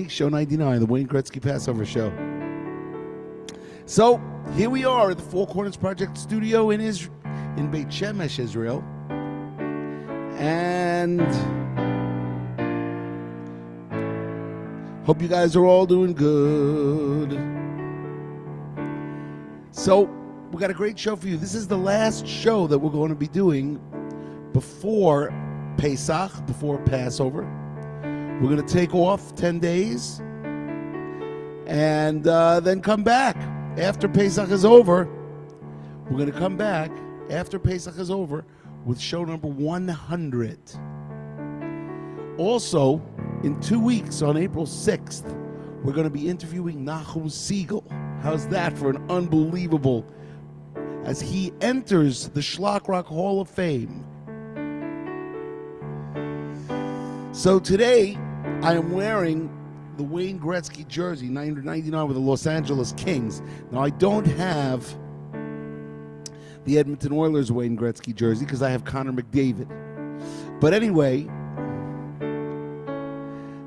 Show 99, the Wayne Gretzky Passover Show. So here we are at the Four Corners Project Studio in Beit Shemesh, Israel, and hope you guys are all doing good. So we got a great show for you. This is the last show that we're going to be doing before Pesach, before Passover. We're going to take off 10 days and then come back after Pesach is over. We're going to come back after Pesach is over with show number 100. Also, in 2 weeks on April 6th, we're going to be interviewing Nachum Siegel. How's that for an unbelievable, as he enters the Shlock Rock Hall of Fame. So today, I am wearing the Wayne Gretzky jersey, 999 with the Los Angeles Kings. Now, I don't have the Edmonton Oilers Wayne Gretzky jersey because I have Connor McDavid. But anyway,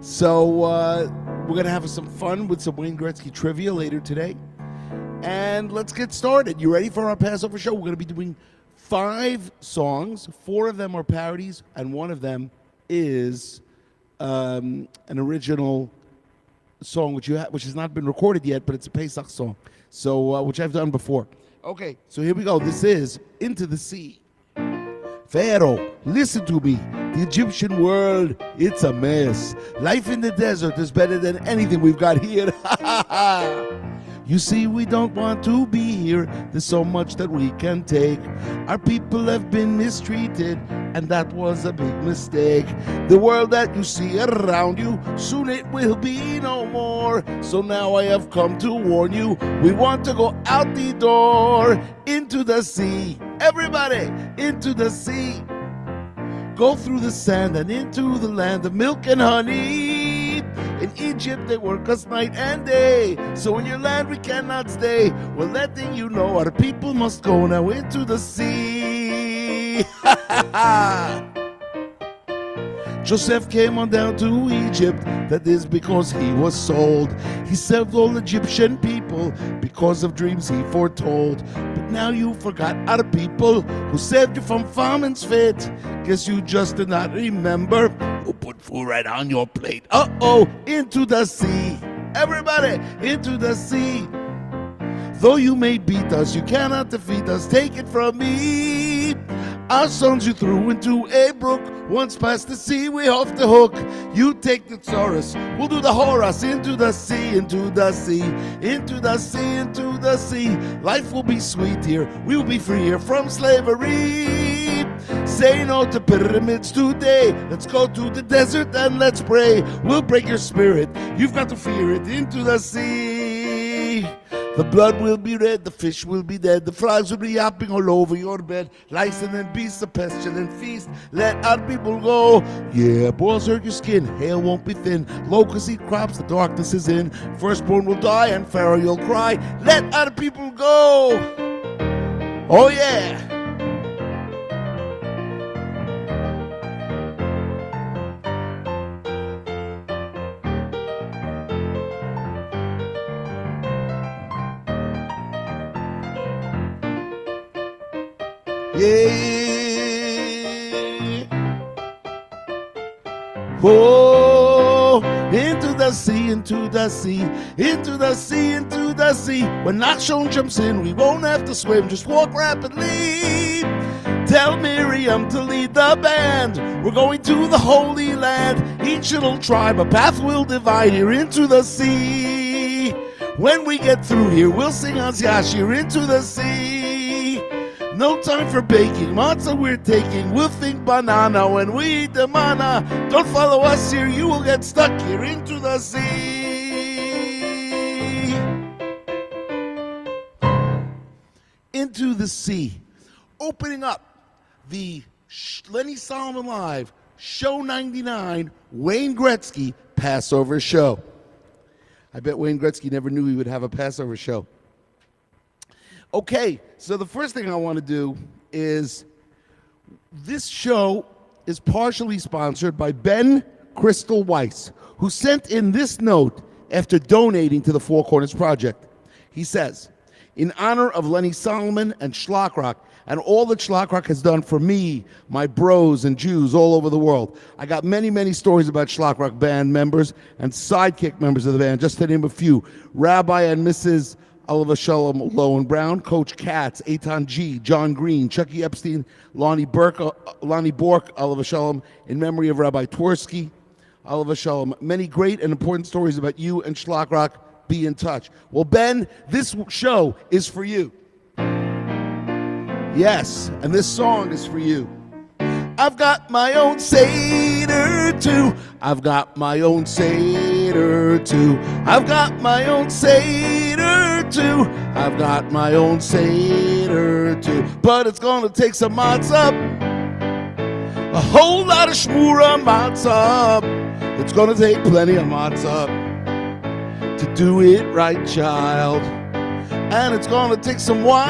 so we're going to have some fun with some Wayne Gretzky trivia later today. And let's get started. You ready for our Passover show? We're going to be doing 5 songs. 4 of them are parodies, and 1 of them is an original song which has not been recorded yet, but it's a Pesach song, so which I've done before. Okay, so here we go. This is Into the Sea. Pharaoh, listen to me. The Egyptian world, it's a mess. Life in the desert is better than anything we've got here. You see, we don't want to be here. There's so much that we can take. Our people have been mistreated, and that was a big mistake. The world that you see around you, soon it will be no more. So now I have come to warn you. We want to go out the door, into the sea. Everybody, into the sea. Go through the sand and into the land of milk and honey. In Egypt they work us night and day, so in your land we cannot stay. We're letting you know our people must go now into the sea. Joseph came on down to Egypt, that is because he was sold. He saved all Egyptian people because of dreams he foretold. But now you forgot our people who saved you from famine's fate. Guess you just did not remember who put food right on your plate. Uh-oh, into the sea. Everybody, into the sea. Though you may beat us, you cannot defeat us. Take it from me. Our sons you threw into a brook. Once past the sea, we off the hook. You take the Taurus, we'll do the Horus. Into the sea, into the sea, into the sea, into the sea. Life will be sweet here. We will be free here from slavery. Say no to pyramids today. Let's go to the desert and let's pray. We'll break your spirit. You've got to fear it. Into the sea. The blood will be red, the fish will be dead, the flies will be yapping all over your bed. Lice and beasts, a pestilent feast, let our people go. Yeah, boils hurt your skin, hail won't be thin, locusts eat crops, the darkness is in. Firstborn will die and Pharaoh you'll cry, let our people go. Oh yeah. Yeah. Oh, into the sea, into the sea, into the sea, into the sea. When Nachshon jumps in, we won't have to swim, just walk rapidly. Tell Miriam to lead the band. We're going to the Holy Land. Each little tribe, a path will divide here into the sea. When we get through here, we'll sing Az Yashir into the sea. No time for baking, matzah we're taking. We'll think banana when we eat the manna. Don't follow us here, you will get stuck here into the sea. Into the sea. Opening up the Lenny Solomon Live, Show 99, Wayne Gretzky Passover Show. I bet Wayne Gretzky never knew he would have a Passover show. Okay, so the first thing I want to do is, this show is partially sponsored by Ben Crystal Weiss, who sent in this note after donating to the Four Corners Project. He says, in honor of Lenny Solomon and Shlock Rock, and all that Shlock Rock has done for me, my bros and Jews all over the world. I got many, many stories about Shlock Rock band members and sidekick members of the band, just to name a few. Rabbi and Mrs. Oliver Shalom Lowen Brown, Coach Katz, Eitan G, John Green, Chucky Epstein, Lonnie Bork, Oliver Shalom, in memory of Rabbi Twersky, Oliver Shalom. Many great and important stories about you and Shlock Rock. Be in touch. Well, Ben, this show is for you. Yes, and this song is for you. I've got my own Seder too. I've got my own Seder too. I've got my own Seder too. I've got my own Seder too. But it's gonna take some matzah, a whole lot of shmura matzah. It's gonna take plenty of matzah to do it right, child. And it's gonna take some wine,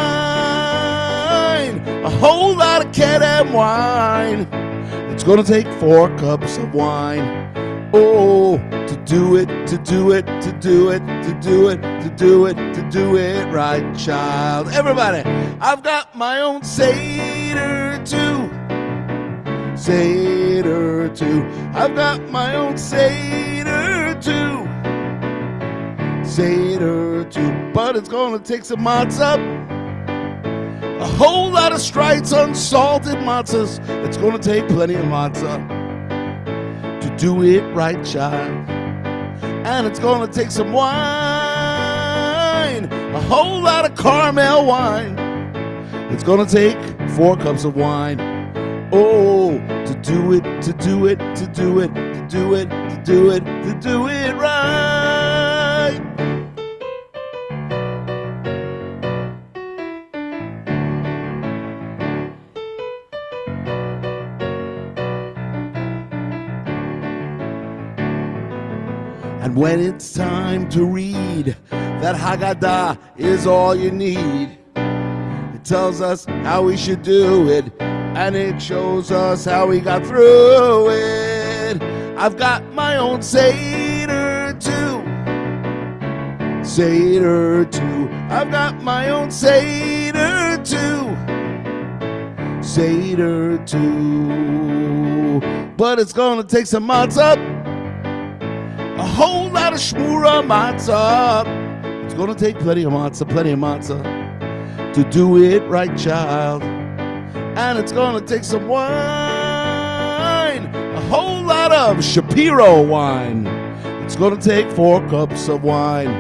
a whole lot of Kedem wine. It's gonna take 4 cups of wine. Oh, to do it, to do it, to do it, to do it, to do it, to do it right, child. Everybody, I've got my own Seder too. Seder too. I've got my own Seder too. Seder too. But it's gonna take some matzah, a whole lot of strites, unsalted matzahs. It's gonna take plenty of matzah to do it right, child. And it's gonna take some wine, a whole lot of caramel wine. It's gonna take 4 cups of wine. Oh, to do it, to do it, to do it, to do it, to do it, to do it right. And when it's time to read, that Haggadah is all you need. It tells us how we should do it, and it shows us how we got through it. I've got my own Seder too. Seder too. I've got my own Seder too. Seder too. But it's gonna take some matzah, a whole lot of shmura matzah. It's gonna take plenty of matzah to do it right, child. And it's gonna take some wine, a whole lot of Shapiro wine. It's gonna take 4 cups of wine.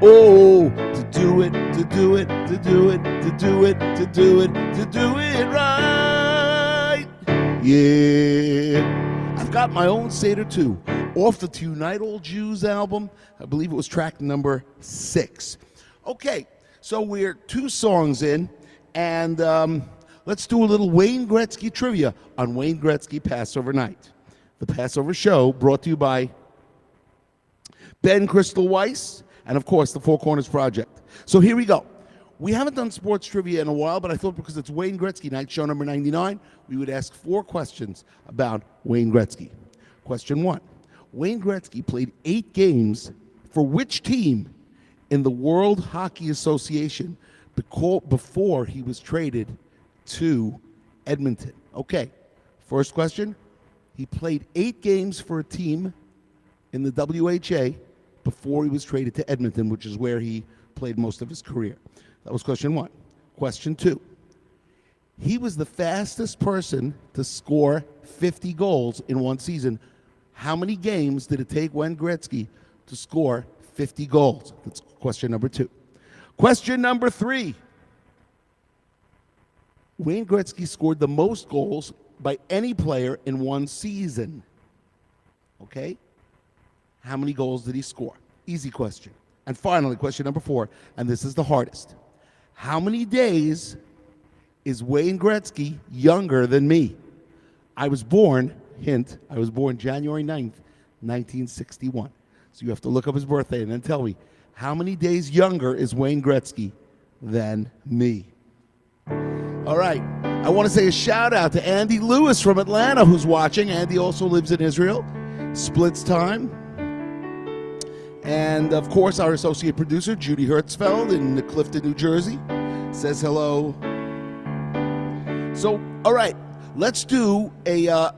Oh, to do it, to do it, to do it, to do it, to do it, to do it right. Yeah. I've got my own Seder too, off the Tonight All Jews album. I believe it was track number 6. Okay, so we're 2 songs in, and let's do a little Wayne Gretzky trivia on Wayne Gretzky Passover night. The Passover show brought to you by Ben Crystal Weiss and, of course, the Four Corners Project. So here we go. We haven't done sports trivia in a while, but I thought because it's Wayne Gretzky night, show number 99, we would ask 4 questions about Wayne Gretzky. Question 1. Wayne Gretzky played 8 games for which team in the World Hockey Association before he was traded to Edmonton? Okay, first question. He played 8 games for a team in the WHA before he was traded to Edmonton, which is where he played most of his career. That was question 1. Question 2. He was the fastest person to score 50 goals in one season. How many games did it take Wayne Gretzky to score 50 goals? That's question number 2. Question number 3. Wayne Gretzky scored the most goals by any player in one season. Okay? How many goals did he score? Easy question. And finally, question number 4, and this is the hardest. How many days is Wayne Gretzky younger than me? I was born, hint, I was born January 9th, 1961. So you have to look up his birthday and then tell me, how many days younger is Wayne Gretzky than me? All right. I want to say a shout out to Andy Lewis from Atlanta who's watching. Andy also lives in Israel. splits time. And, of course, our associate producer, Judy Hertzfeld in Clifton, New Jersey, says hello. So, all right, let's do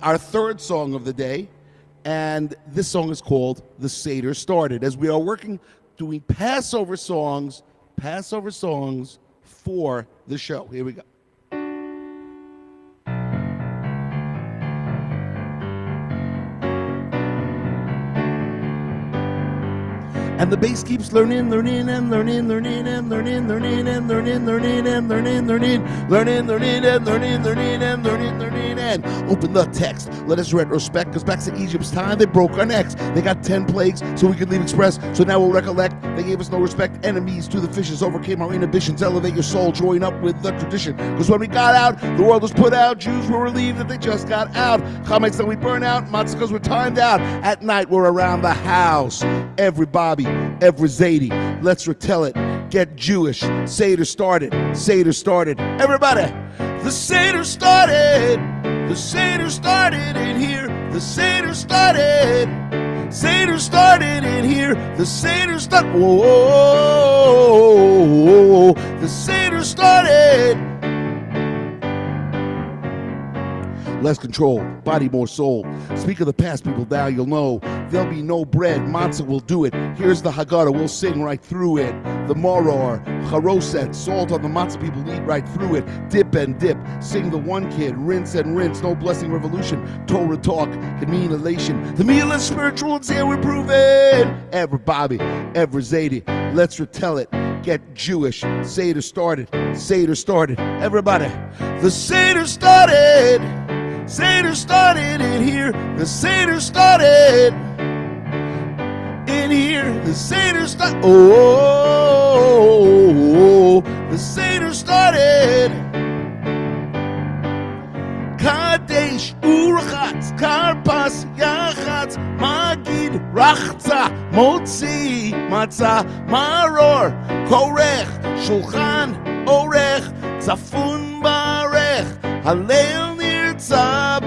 our third song of the day. And this song is called The Seder Started, as we are doing Passover songs for the show. Here we go. And the bass keeps learning. Open the text, let us retrospect, because back to Egypt's time, they broke our necks. They got 10 plagues, so we could leave express. So now we'll recollect, they gave us no respect. Enemies to the fishes, overcame our inhibitions. Elevate your soul, join up with the tradition. Because when we got out, the world was put out. Jews were relieved that they just got out. Comics that we burn out, matzah because we're timed out. At night, we're around the house. Every Bobby, every Zadie, let's retell it. Get Jewish, Seder started, Seder started. Everybody, the Seder started. The Seder started in here. The Seder started. Seder started in here. The Seder started. Whoa. The Seder started. Less control, body more soul. Speak of the past, people, now you'll know. There'll be no bread, matzah will do it. Here's the Haggadah, we'll sing right through it. The Moror, Charoset, salt on the matzah, people eat right through it. Dip and dip, sing the one kid, rinse and rinse. No blessing revolution, Torah talk can mean elation. The meal is spiritual, it's here we prove it. Every Bobby, every Zadie, let's retell it. Get Jewish, Seder started, Seder started. Everybody, the Seder started. Seder started in here, the Seder started in here, the Seder started. Oh, the Seder started. Kadesh urchatz, karpas yachatz, magid rachza, motzi matzah, maror, korech, shulchan orech, zafun barech, halel. Up.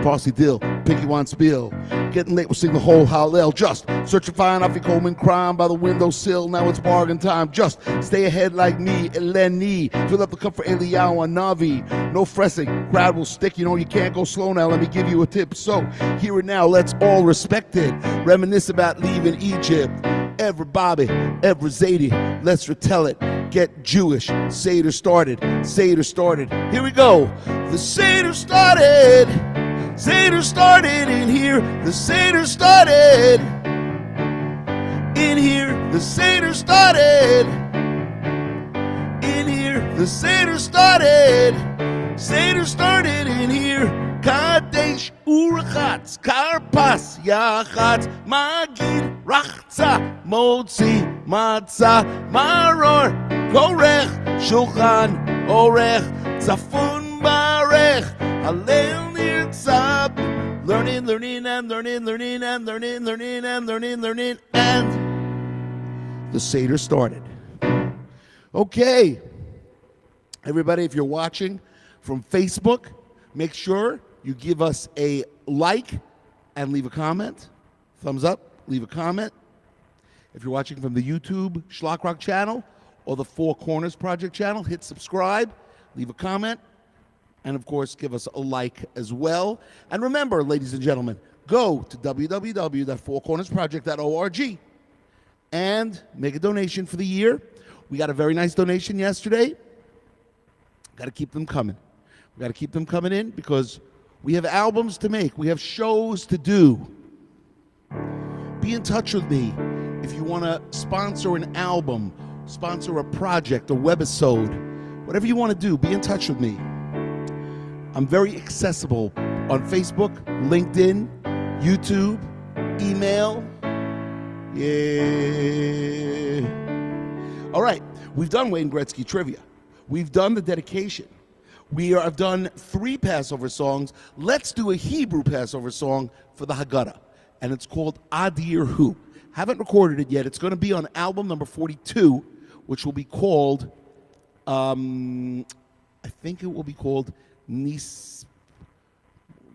Parsley dill, picky one spill. Getting late, we'll sing the whole Hallel. Just searching fine Afikoman crime by the windowsill. Now it's bargain time. Just stay ahead like me, Lenny. Fill up the cup for Eliyahu and Navi. No fressing, crowd will stick. You know you can't go slow now. Let me give you a tip. So here and now, let's all respect it. Reminisce about leaving Egypt. Every Bobby, every Zadie, let's retell it. Get Jewish, Seder started, Seder started. Here we go. The Seder started. Seder started in here. The Seder started in here. The Seder started in here. The Seder started. Seder started in here. Kadesh urchatz, karpas yachatz, magid rachza, motzi matzah, maror, korech, shulchan orech, zafun barech, halel nirtzab. Learning, and the Seder started. Okay, everybody, if you're watching from Facebook, make sure you give us a like and leave a comment. Thumbs up, leave a comment. If you're watching from the YouTube Shlock Rock channel or the Four Corners Project channel, hit subscribe, leave a comment, and of course, give us a like as well. And remember, ladies and gentlemen, go to www.fourcornersproject.org and make a donation for the year. We got a very nice donation yesterday. Got to keep them coming. We got to keep them coming in because we have albums to make. We have shows to do. Be in touch with me if you want to sponsor an album, sponsor a project, a webisode, whatever you want to do. Be in touch with me. I'm very accessible on Facebook, LinkedIn, YouTube, email. Yeah. All right. We've done Wayne Gretzky trivia. We've done the dedication. I've done 3 Passover songs. Let's do a Hebrew Passover song for the Haggadah, and it's called Adir Hu. Haven't recorded it yet. It's going to be on album number 42, which will be called, I think it will be called Nis.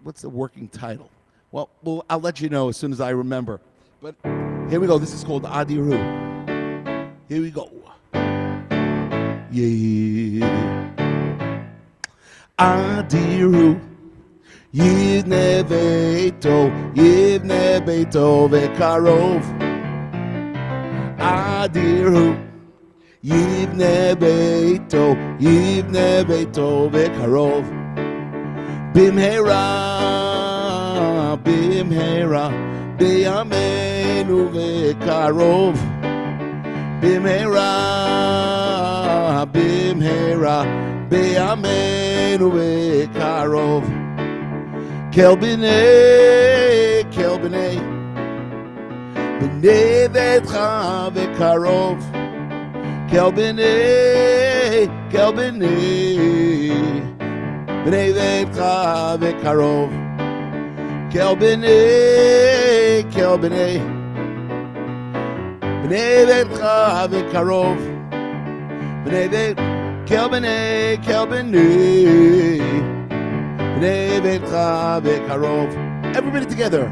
What's the working title? Well, I'll let you know as soon as I remember. But here we go. This is called Adiru. Here we go. Yeah. Adiru. Yivne beito vekarov. Adiru. Yivne beito vekarov. Bimhera, beyamenu vekarov. Bimhera, beyamenu vekarov. Kelbinei, b'nei vetcha vekarov. Kelbinei, b'nei vetcha vekarov. Kelbinei, b'nei vetcha vekarov. Kelbinei, b'nei vetcha vekarov. Everybody together.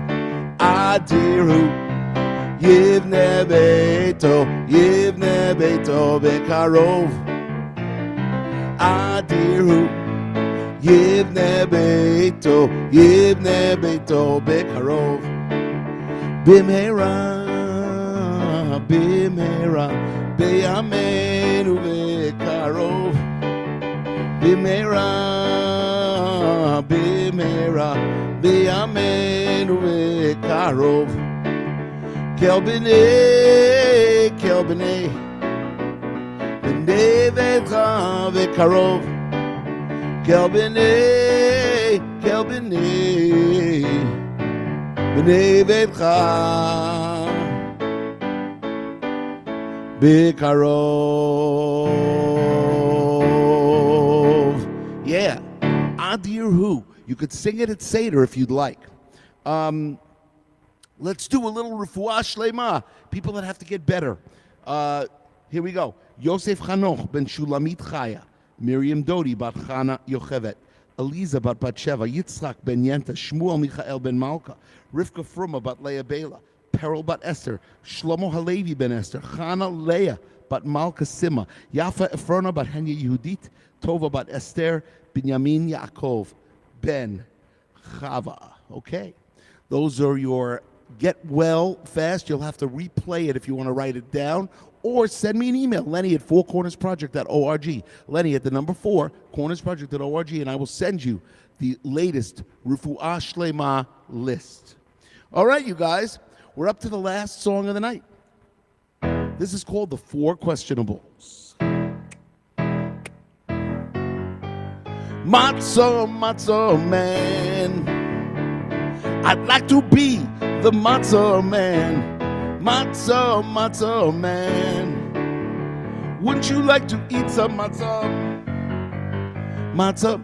Adiru. Yivne beito vekarov. Adiru. Yivne beito vekarov. Bimhera, beyamenu vekarov. Bimhera, beyamenu vekarov. Kelbinei, b'nei vetcha vekarov. Kelbinei, b'nei vetcha vekarov. Yeah, Adir Hu. You could sing it at Seder if you'd like. Let's do a little refuah shlema. People that have to get better. Here we go. Yosef Chanoch ben Shulamit Chaya. Miriam Dodi bat Chana Yochevet. Eliza bat Batsheva. Yitzchak ben Yenta. Shmuel Michael ben Malka. Rivka Fruma bat Leah Bela. Peril bat Esther. Shlomo Halevi ben Esther. Chana Leah bat Malka Sima. Yafa Efrona bat Henya Yehudit. Tova bat Esther. Binyamin Yaakov ben Chava. Okay. Those are your get well fast. You'll have to replay it if you want to write it down. Or send me an email, Lenny at fourcornersproject.org. Lenny at the number 4, cornersproject.org, and I will send you the latest Refuah Shlema list. All right, you guys, we're up to the last song of the night. This is called The Four Questionables. Matzah man. I'd like to be the matzah man. Matzah man. Wouldn't you like to eat some matzah? Matzah.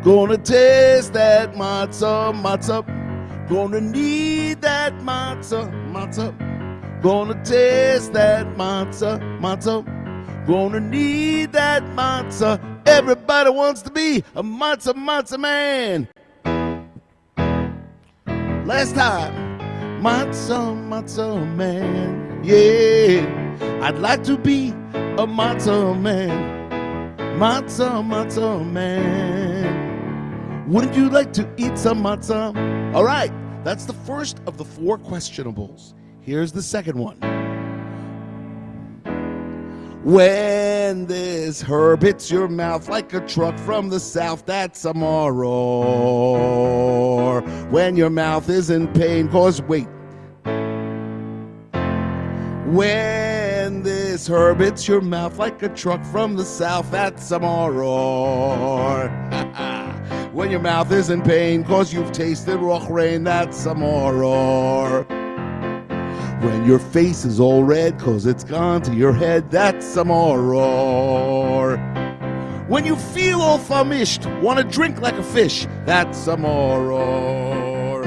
Gonna taste that matzah. Gonna need that matzah. Gonna taste that matzah. Gonna need that matzah. Everybody wants to be a matzah man. Last time. Matzah man, yeah. I'd like to be a matzah man. Matzah man. Wouldn't you like to eat some matzah? All right, that's the first of the 4 questionables. Here's the second one. When this herb hits your mouth like a truck from the south, that's a maror. When your mouth is in pain, cause wait. When this herb hits your mouth like a truck from the south, that's a maror. When your mouth is in pain, cause you've tasted roch rain, that's a maror. When your face is all red, cause it's gone to your head, that's a maror. When you feel all famished, want to drink like a fish, that's a maror.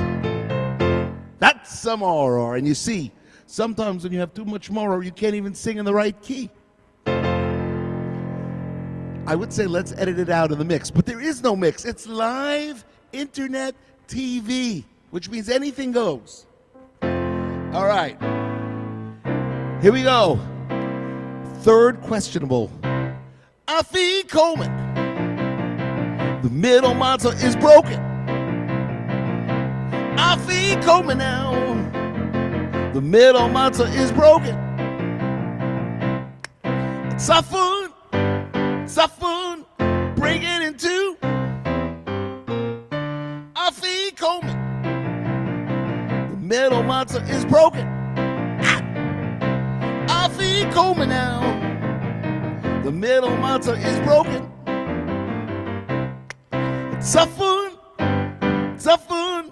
That's a maror. And you see, sometimes when you have too much maror, you can't even sing in the right key. I would say let's edit it out of the mix, but there is no mix. It's live internet TV. which means anything goes. All right. Here we go. Third questionable. Afi Coleman. The middle matzah is broken. Afi Coleman now. The middle matzah is broken. Safun, Safun, break it in two. Afi Coleman. The middle matzah is broken. Afi Coleman now. The middle matzah is broken. Safun, Safun,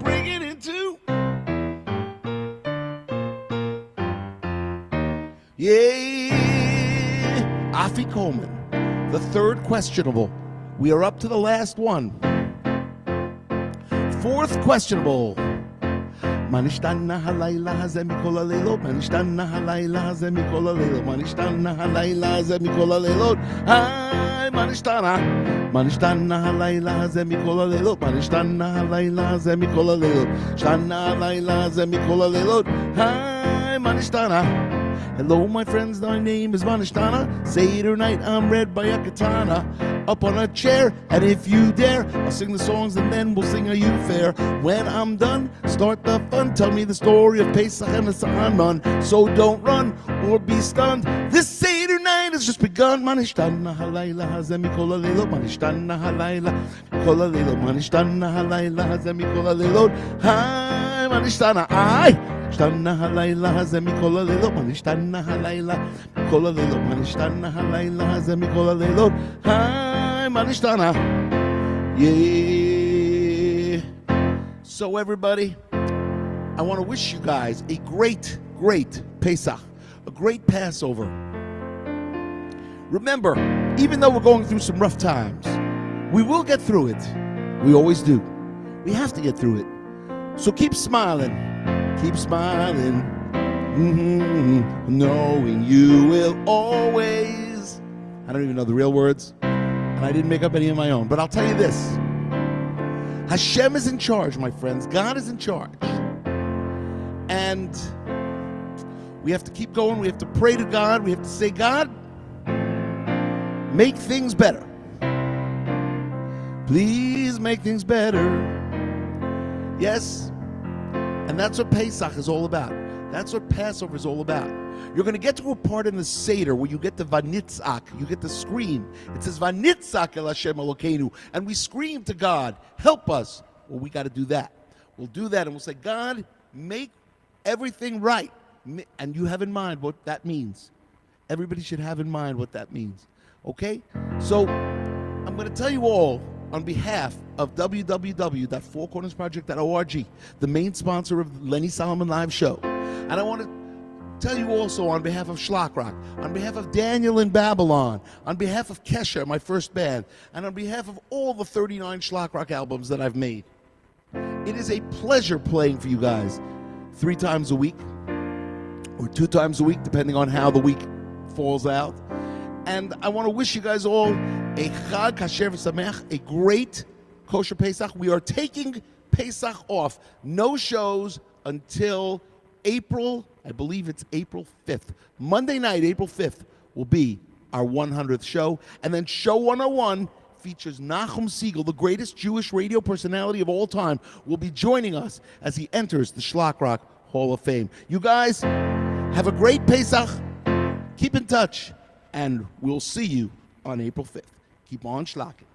break it in two. Yay! Afi Coleman, the third questionable. We are up to the last one. Fourth questionable. Manishtanna halayla hazeh mikol halelot. Manishtanna halayla hazeh mikol halelot. Manishtanna halayla hazeh mikol halelot. Hi, Manishtana. Manishtanna halayla hazeh mikol halelot. Manishtanna halayla hazeh mikol halelot. Shtanna halayla hazeh mikol halelot. Hi, Manishtana. Hello, my friends, my name is Manishtana. Seder night, I'm read by a katana. Up on a chair, and if you dare, I'll sing the songs and then we'll sing a you fair. When I'm done, start the fun. Tell me the story of Pesach and the Sa'anon. So don't run or be stunned. This Seder night has just begun. Manishtana halayla hazeh mikol halelot. Manishtana halayla mikol halelot. Manishtana halayla hazeh mikol halelot. Hi, Manishtana, I. Shtanna halayla hazeh mikol halelot. Manishtanna halayla mikol halelot. Manishtanna halayla hazeh mikol halelot. Hi, Manishtana. Yeah. So everybody, I want to wish you guys a great, great Pesach, a great Passover. Remember, even though we're going through some rough times, we will get through it. We always do. We have to get through it. So keep smiling. Keep smiling, knowing you will always. I don't even know the real words, and I didn't make up any of my own. But I'll tell you this. Hashem is in charge, my friends. God is in charge. And we have to keep going. We have to pray to God. We have to say, God, make things better. Please make things better. Yes. And that's what Pesach is all about. That's what Passover is all about. You're going to get to a part in the Seder where you get the Vanitzak, you get the scream. It says, Vanitzak el Hashem Elokeinu. And we scream to God, help us. Well, we got to do that. We'll do that and we'll say, God, make everything right. And you have in mind what that means. Everybody should have in mind what that means. Okay? So I'm going to tell you all, on behalf of www.fourcornersproject.org, the main sponsor of the Lenny Solomon Live Show. And I want to tell you also on behalf of Shlock Rock, on behalf of Daniel in Babylon, on behalf of Kesha, my first band, and on behalf of all the 39 Shlock Rock albums that I've made. It is a pleasure playing for you guys 3 times a week, or 2 times a week, depending on how the week falls out. And I want to wish you guys all a Chag Kasher V'Sameach, a great kosher Pesach. We are taking Pesach off. No shows until April, I believe it's April 5th. Monday night, April 5th, will be our 100th show. And then Show 101 features Nachum Siegel, the greatest Jewish radio personality of all time, will be joining us as he enters the Shlock Rock Hall of Fame. You guys, have a great Pesach. Keep in touch. And we'll see you on April 5th. Keep on shlocking.